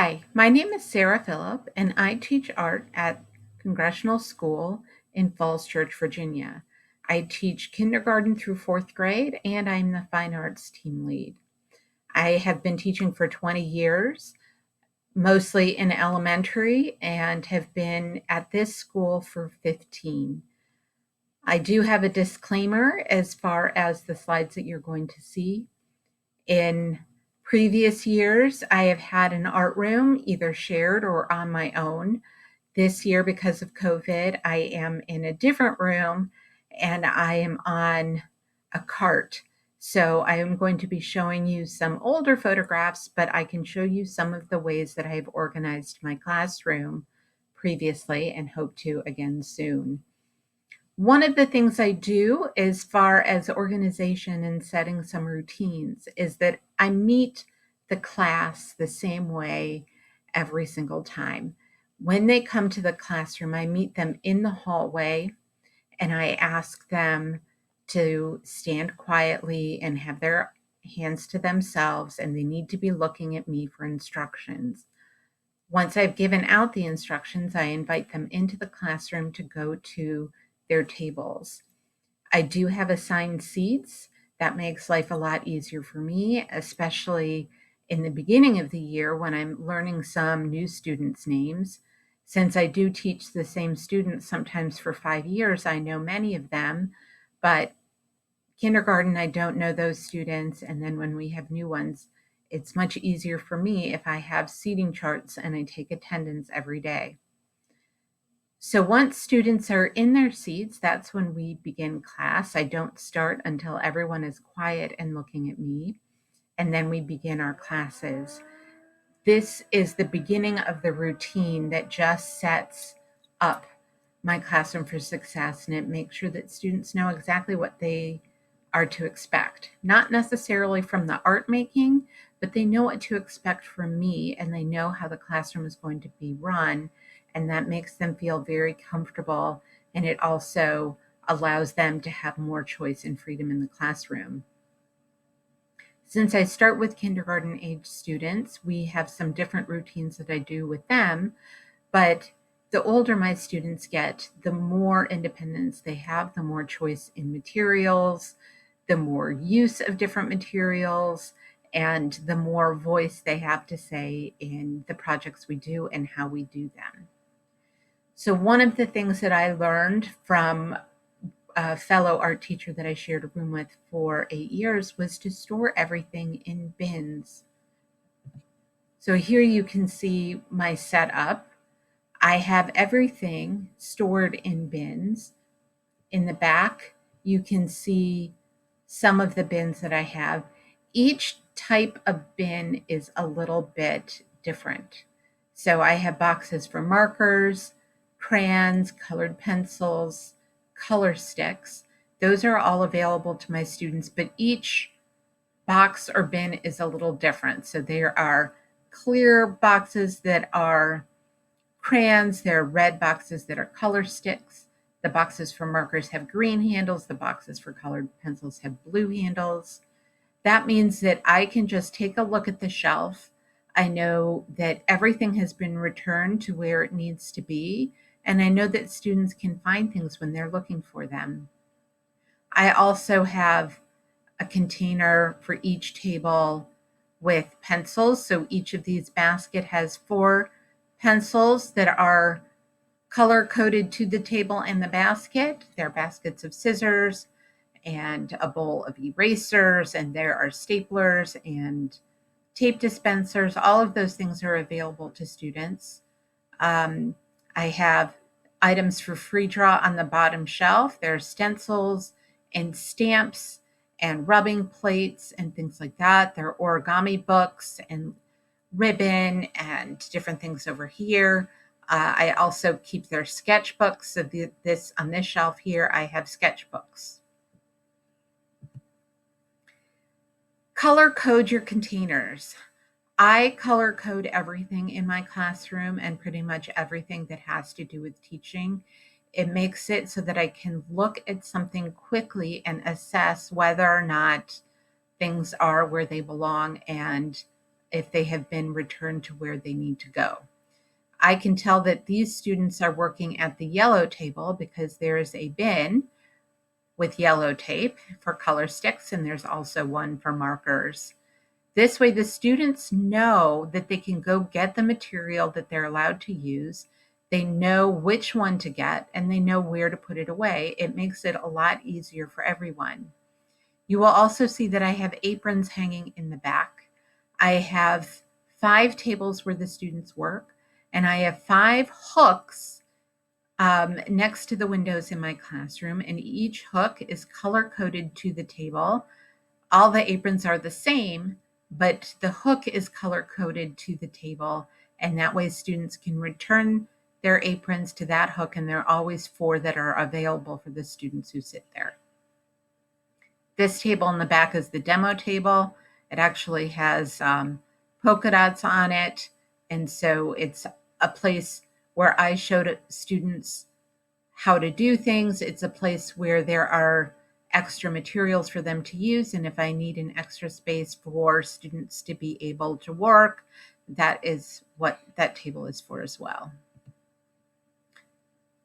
Hi, my name is Sarah Phillip, and I teach art at Congressional School in Falls Church, Virginia. I teach kindergarten through fourth grade, and I'm the fine arts team lead. I have been teaching for 20 years, mostly in elementary, and have been at this school for 15. I do have a disclaimer as far as the slides that you're going to see. In previous years, I have had an art room, either shared or on my own. This year, because of COVID, I am in a different room and I am on a cart. So I am going to be showing you some older photographs, but I can show you some of the ways that I've organized my classroom previously and hope to again soon. One of the things I do as far as organization and setting some routines is that I meet the class the same way every single time. When they come to the classroom, I meet them in the hallway and I ask them to stand quietly and have their hands to themselves, and they need to be looking at me for instructions. Once I've given out the instructions, I invite them into the classroom to go to their tables. I do have assigned seats. That makes life a lot easier for me, especially in the beginning of the year when I'm learning some new students' names. Since I do teach the same students sometimes for 5 years, I know many of them, but kindergarten, I don't know those students. And then when we have new ones, it's much easier for me if I have seating charts and I take attendance every day. So once students are in their seats, that's when we begin class. I don't start until everyone is quiet and looking at me, and then we begin our classes. This is the beginning of the routine that just sets up my classroom for success, and it makes sure that students know exactly what they are to expect. Not necessarily from the art making, but they know what to expect from me, and they know how the classroom is going to be run, and that makes them feel very comfortable, and it also allows them to have more choice and freedom in the classroom. Since I start with kindergarten age students, we have some different routines that I do with them, but the older my students get, the more independence they have, the more choice in materials, the more use of different materials, and the more voice they have to say in the projects we do and how we do them. So one of the things that I learned from a fellow art teacher that I shared a room with for 8 years was to store everything in bins. So here you can see my setup. I have everything stored in bins. In the back, you can see some of the bins that I have. Each type of bin is a little bit different. So I have boxes for markers, crayons, colored pencils, color sticks. Those are all available to my students, but each box or bin is a little different. So there are clear boxes that are crayons, there are red boxes that are color sticks. The boxes for markers have green handles. The boxes for colored pencils have blue handles. That means that I can just take a look at the shelf. I know that everything has been returned to where it needs to be, and I know that students can find things when they're looking for them. I also have a container for each table with pencils. So each of these basket has 4 pencils that are color coded to the table and the basket. There are baskets of scissors and a bowl of erasers, and there are staplers and tape dispensers. All of those things are available to students. I have items for free draw on the bottom shelf. There are stencils and stamps and rubbing plates and things like that. There are origami books and ribbon and different things over here. I also keep their sketchbooks. So this on this shelf here, I have sketchbooks. Color code your containers. I color code everything in my classroom and pretty much everything that has to do with teaching. It makes it so that I can look at something quickly and assess whether or not things are where they belong and if they have been returned to where they need to go. I can tell that these students are working at the yellow table because there is a bin with yellow tape for color sticks, and there's also one for markers. This way, the students know that they can go get the material that they're allowed to use. They know which one to get, and they know where to put it away. It makes it a lot easier for everyone. You will also see that I have aprons hanging in the back. I have 5 tables where the students work, and I have 5 hooks next to the windows in my classroom, and each hook is color-coded to the table. All the aprons are the same, but the hook is color-coded to the table, and that way students can return their aprons to that hook, and there are always 4 that are available for the students who sit there. This table in the back is the demo table. It actually has polka dots on it, and so it's a place where I showed students how to do things. It's a place where there are extra materials for them to use, and if I need an extra space for students to be able to work, that is what that table is for as well.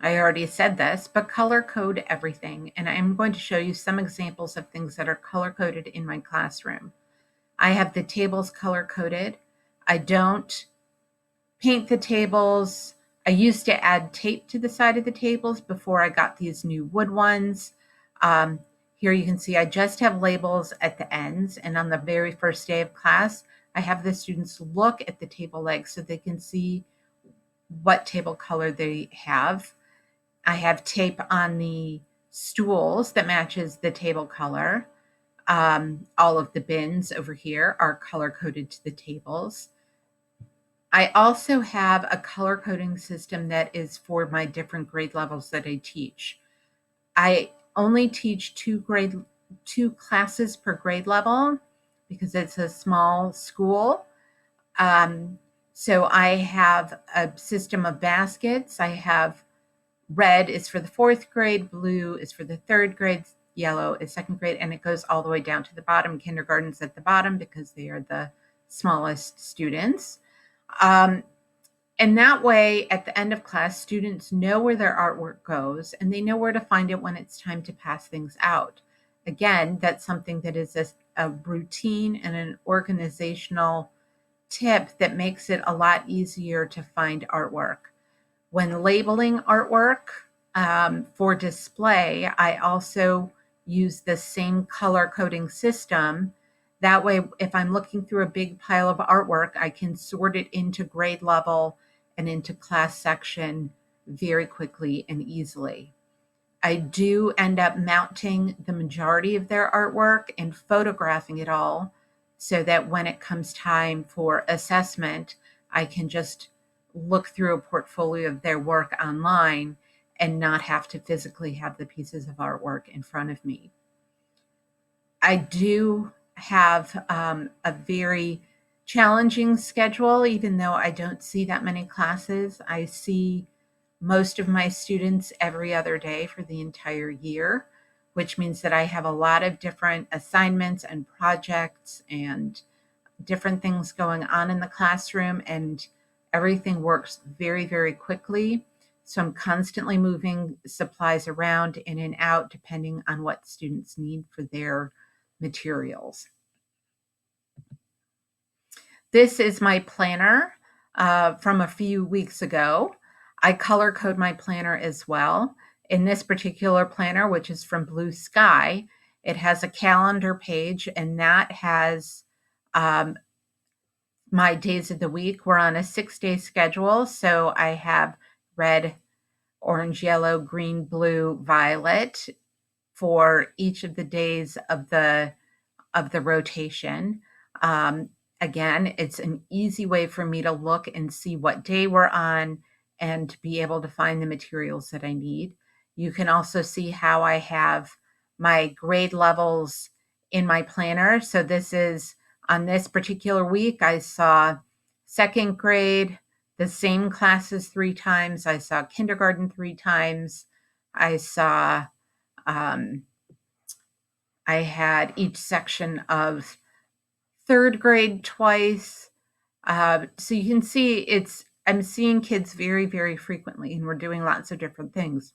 I already said this, but color code everything, and I'm going to show you some examples of things that are color coded in my classroom. I have the tables color coded. I don't paint the tables. I used to add tape to the side of the tables before I got these new wood ones. Here you can see I just have labels at the ends, and on the very first day of class, I have the students look at the table legs so they can see what table color they have. I have tape on the stools that matches the table color. All of the bins over here are color coded to the tables. I also have a color coding system that is for my different grade levels that I teach. I only teach two classes per grade level because it's a small school. So I have a system of baskets. I have red is for the 4th grade, blue is for the 3rd grade, yellow is 2nd grade, and it goes all the way down to the bottom. Kindergarten's at the bottom because they are the smallest students. And that way, at the end of class, students know where their artwork goes and they know where to find it when it's time to pass things out. Again, that's something that is a routine and an organizational tip that makes it a lot easier to find artwork. When labeling artwork for display, I also use the same color coding system. That way, if I'm looking through a big pile of artwork, I can sort it into grade level and into class section very quickly and easily. I do end up mounting the majority of their artwork and photographing it all so that when it comes time for assessment, I can just look through a portfolio of their work online and not have to physically have the pieces of artwork in front of me. I do have a very challenging schedule, even though I don't see that many classes. I see most of my students every other day for the entire year, which means that I have a lot of different assignments and projects and different things going on in the classroom, and everything works very, very quickly. So I'm constantly moving supplies around in and out depending on what students need for their materials. This is my planner from a few weeks ago. I color code my planner as well. In this particular planner, which is from Blue Sky, it has a calendar page, and that has my days of the week. We're on a 6-day schedule, so I have red, orange, yellow, green, blue, violet for each of the days of the rotation. Again, it's an easy way for me to look and see what day we're on and to be able to find the materials that I need. You can also see how I have my grade levels in my planner. So this is on this particular week, I saw 2nd grade, the same classes 3 times. I saw kindergarten 3 times. I saw I had each section of third grade twice. So you can see I'm seeing kids very, very frequently, and we're doing lots of different things.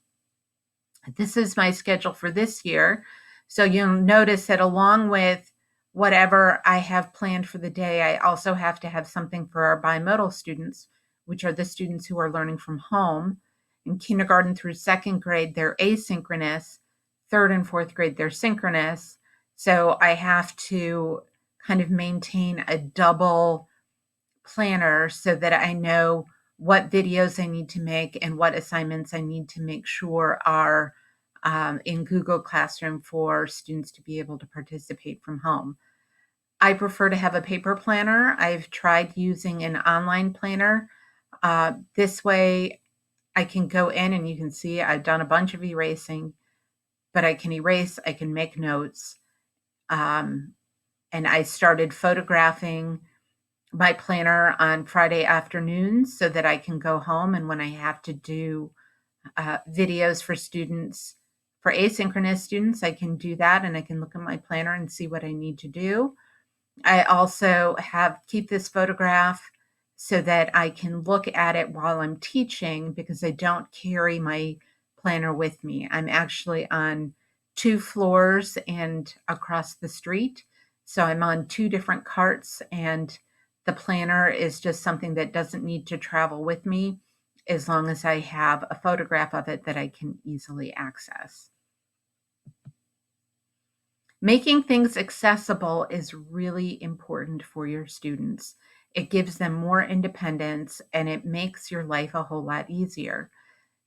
This is my schedule for this year. So you'll notice that along with whatever I have planned for the day, I also have to have something for our bimodal students, which are the students who are learning from home. In kindergarten through second grade, they're asynchronous. Third and fourth grade, they're synchronous. So I have to kind of maintain a double planner so that I know what videos I need to make and what assignments I need to make sure are in Google Classroom for students to be able to participate from home. I prefer to have a paper planner. I've tried using an online planner. This way, I can go in and you can see I've done a bunch of erasing, but I can erase, I can make notes. And I started photographing my planner on Friday afternoons so that I can go home, and when I have to do videos for students, for asynchronous students, I can do that and I can look at my planner and see what I need to do. I also keep this photograph so that I can look at it while I'm teaching because I don't carry my planner with me. I'm actually on 2 floors and across the street. So I'm on 2 different carts, and the planner is just something that doesn't need to travel with me as long as I have a photograph of it that I can easily access. Making things accessible is really important for your students. It gives them more independence and it makes your life a whole lot easier.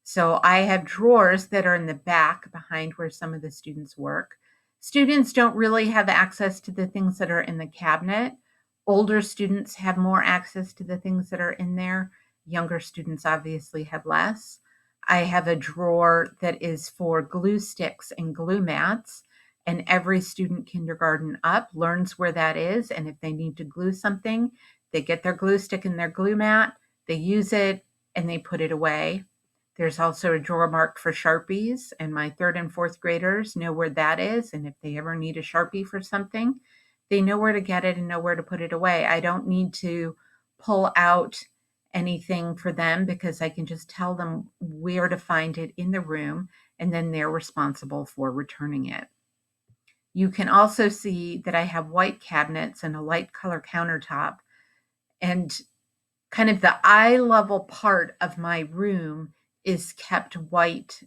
So I have drawers that are in the back behind where some of the students work. Students don't really have access to the things that are in the cabinet. Older students have more access to the things that are in there. Younger students obviously have less. I have a drawer that is for glue sticks and glue mats, and every student kindergarten up learns where that is. And if they need to glue something, they get their glue stick and their glue mat, they use it, and they put it away. There's also a drawer marked for Sharpies, and my third and fourth graders know where that is. And if they ever need a Sharpie for something, they know where to get it and know where to put it away. I don't need to pull out anything for them because I can just tell them where to find it in the room, and then they're responsible for returning it. You can also see that I have white cabinets and a light color countertop, and kind of the eye level part of my room is kept white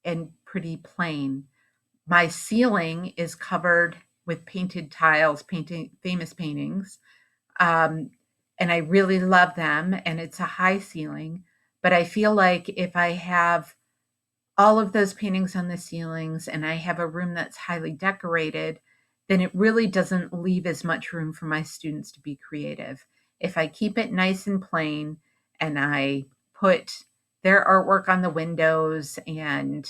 and pretty plain. My ceiling is covered with painted tiles, painting famous paintings. Um, and I really love them, and it's a high ceiling. But I feel like if I have all of those paintings on the ceilings and I have a room that's highly decorated, then it really doesn't leave as much room for my students to be creative. If I keep it nice and plain and I put their artwork on the windows and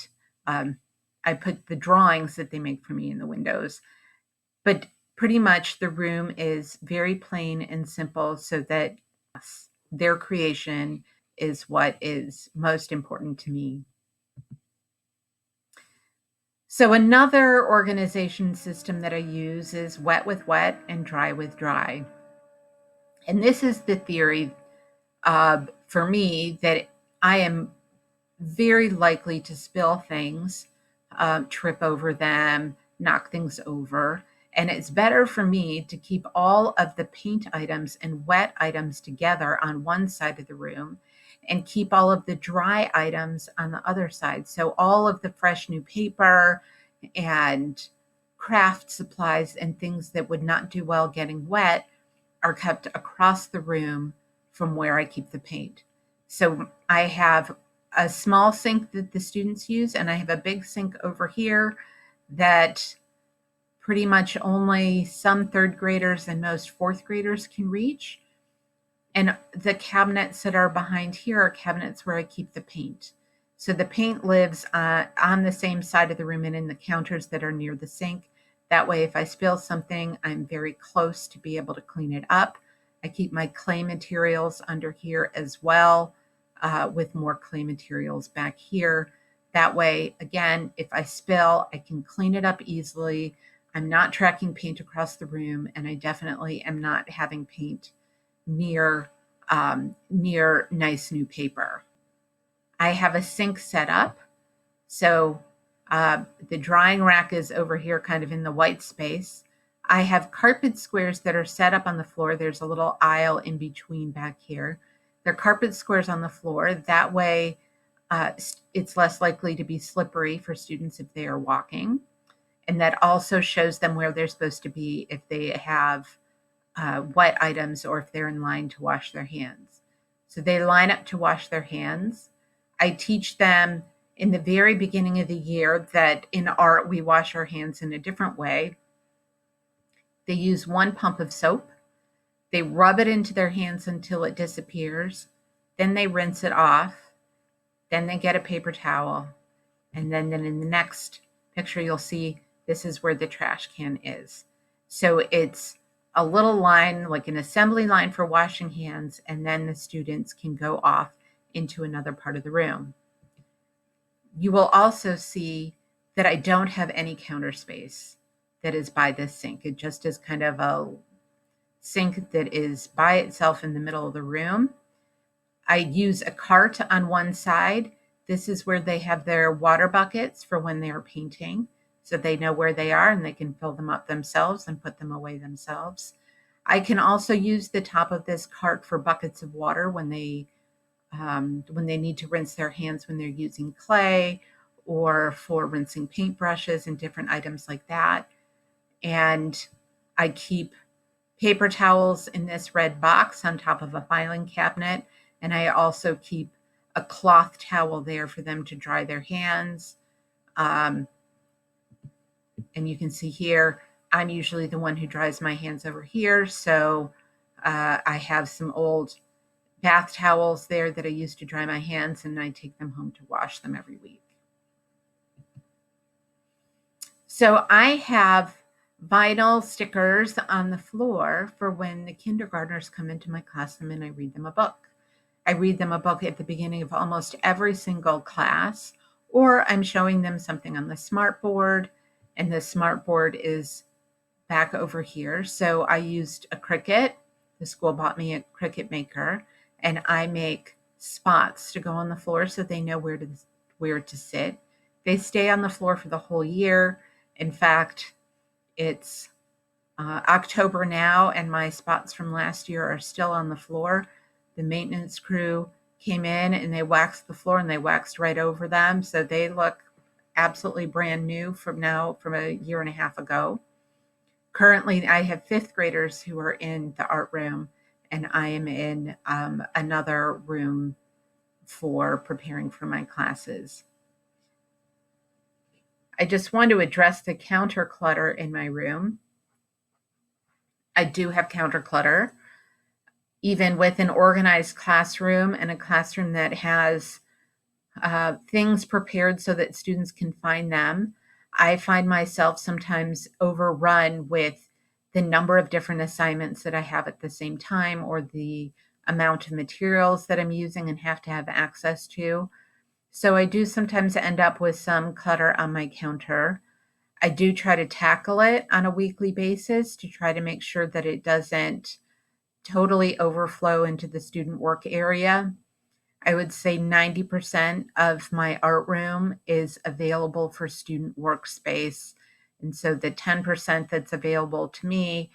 um, I put the drawings that they make for me in the windows, but pretty much the room is very plain and simple so that their creation is what is most important to me. So another organization system that I use is wet with wet and dry with dry. And this is the theory for me that I am very likely to spill things, trip over them, knock things over. And it's better for me to keep all of the paint items and wet items together on one side of the room and keep all of the dry items on the other side. So all of the fresh new paper and craft supplies and things that would not do well getting wet are kept across the room from where I keep the paint. So I have a small sink that the students use, and I have a big sink over here that pretty much only some third graders and most fourth graders can reach. And the cabinets that are behind here are cabinets where I keep the paint. So the paint lives on the same side of the room and in the counters that are near the sink. That way, if I spill something, I'm very close to be able to clean it up. I keep my clay materials under here as well, with more clay materials back here. That way, again, if I spill, I can clean it up easily. I'm not tracking paint across the room, and I definitely am not having paint near near nice new paper. I have a sink set up, so the drying rack is over here, kind of in the white space. I have carpet squares that are set up on the floor. There's a little aisle in between back here. They're carpet squares on the floor. That way, it's less likely to be slippery for students if they are walking. And that also shows them where they're supposed to be if they have wet items or if they're in line to wash their hands. So they line up to wash their hands. I teach them in the very beginning of the year that in art we wash our hands in a different way. They use one pump of soap. They rub it into their hands until it disappears. Then they rinse it off. Then they get a paper towel. And then in the next picture, you'll see this is where the trash can is. So it's a little line, like an assembly line for washing hands, and then the students can go off into another part of the room. You will also see that I don't have any counter space that is by this sink. It just is kind of a sink that is by itself in the middle of the room. I use a cart on one side. This is where they have their water buckets for when they are painting, so they know where they are and they can fill them up themselves and put them away themselves. I can also use the top of this cart for buckets of water when they need to rinse their hands when they're using clay, or for rinsing paintbrushes and different items like that. And I keep paper towels in this red box on top of a filing cabinet. And I also keep a cloth towel there for them to dry their hands. And you can see here, I'm usually the one who dries my hands over here. So I have some old bath towels there that I use to dry my hands, and I take them home to wash them every week. So I have vinyl stickers on the floor for when the kindergartners come into my classroom and I read them a book. I read them a book at the beginning of almost every single class, or I'm showing them something on the smartboard, and the smartboard is back over here. So I used a Cricut. The school bought me a Cricut maker, and I make spots to go on the floor so they know where to sit. They stay on the floor for the whole year. In fact, it's October now, and my spots from last year are still on the floor. The maintenance crew came in and they waxed the floor, and they waxed right over them. So they look absolutely brand new from a year and a half ago. Currently, I have fifth graders who are in the art room, and I am in another room for preparing for my classes. I just want to address the counter clutter in my room. I do have counter clutter, even with an organized classroom and a classroom that has things prepared so that students can find them. I find myself sometimes overrun with the number of different assignments that I have at the same time, or the amount of materials that I'm using and have to have access to. So I do sometimes end up with some clutter on my counter. I do try to tackle it on a weekly basis to try to make sure that it doesn't totally overflow into the student work area. I would say 90% of my art room is available for student workspace. And so the 10% that's available to me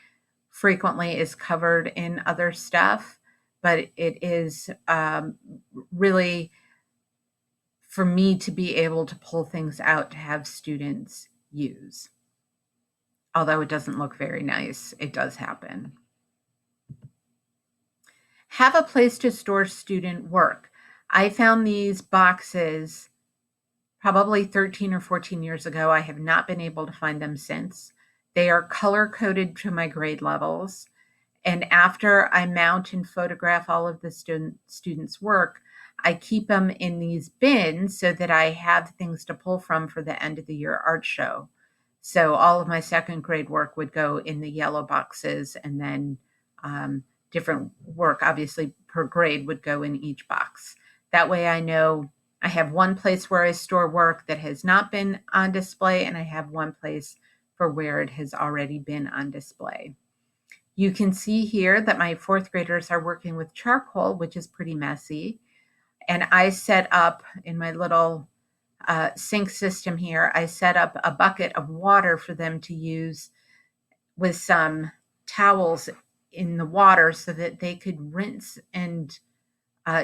frequently is covered in other stuff, but it is really for me to be able to pull things out to have students use. Although it doesn't look very nice, it does happen. Have a place to store student work. I found these boxes probably 13 or 14 years ago. I have not been able to find them since. They are color coded to my grade levels. And after I mount and photograph all of the students' work, I keep them in these bins so that I have things to pull from for the end of the year art show. So all of my second grade work would go in the yellow boxes, and then different work, obviously per grade, would go in each box. That way I know I have one place where I store work that has not been on display, and I have one place for where it has already been on display. You can see here that my fourth graders are working with charcoal, which is pretty messy. And I set up in my little sink system here, I set up a bucket of water for them to use with some towels in the water so that they could rinse and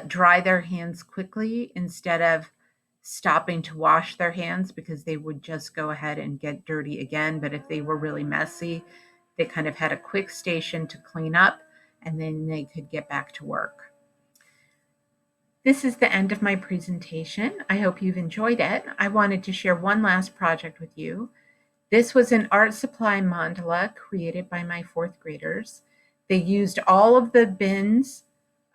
dry their hands quickly instead of stopping to wash their hands, because they would just go ahead and get dirty again. But if they were really messy, they kind of had a quick station to clean up and then they could get back to work. This is the end of my presentation. I hope you've enjoyed it. I wanted to share one last project with you. This was an art supply mandala created by my fourth graders. They used all of the bins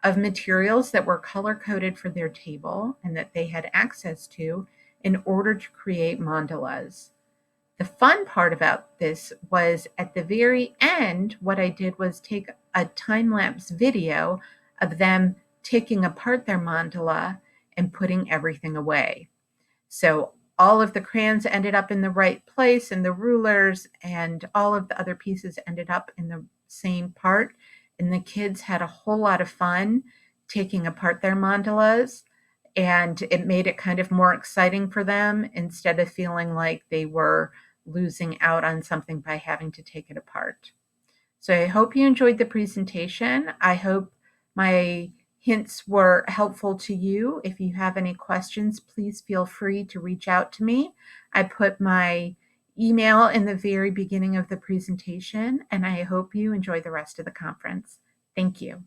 of materials that were color-coded for their table and that they had access to in order to create mandalas. The fun part about this was at the very end, what I did was take a time-lapse video of them taking apart their mandala and putting everything away. So all of the crayons ended up in the right place, and the rulers and all of the other pieces ended up in the same part. And the kids had a whole lot of fun taking apart their mandalas, and it made it kind of more exciting for them instead of feeling like they were losing out on something by having to take it apart. So I hope you enjoyed the presentation. I hope my hints were helpful to you. If you have any questions, please feel free to reach out to me. I put my email in the very beginning of the presentation, and I hope you enjoy the rest of the conference. Thank you.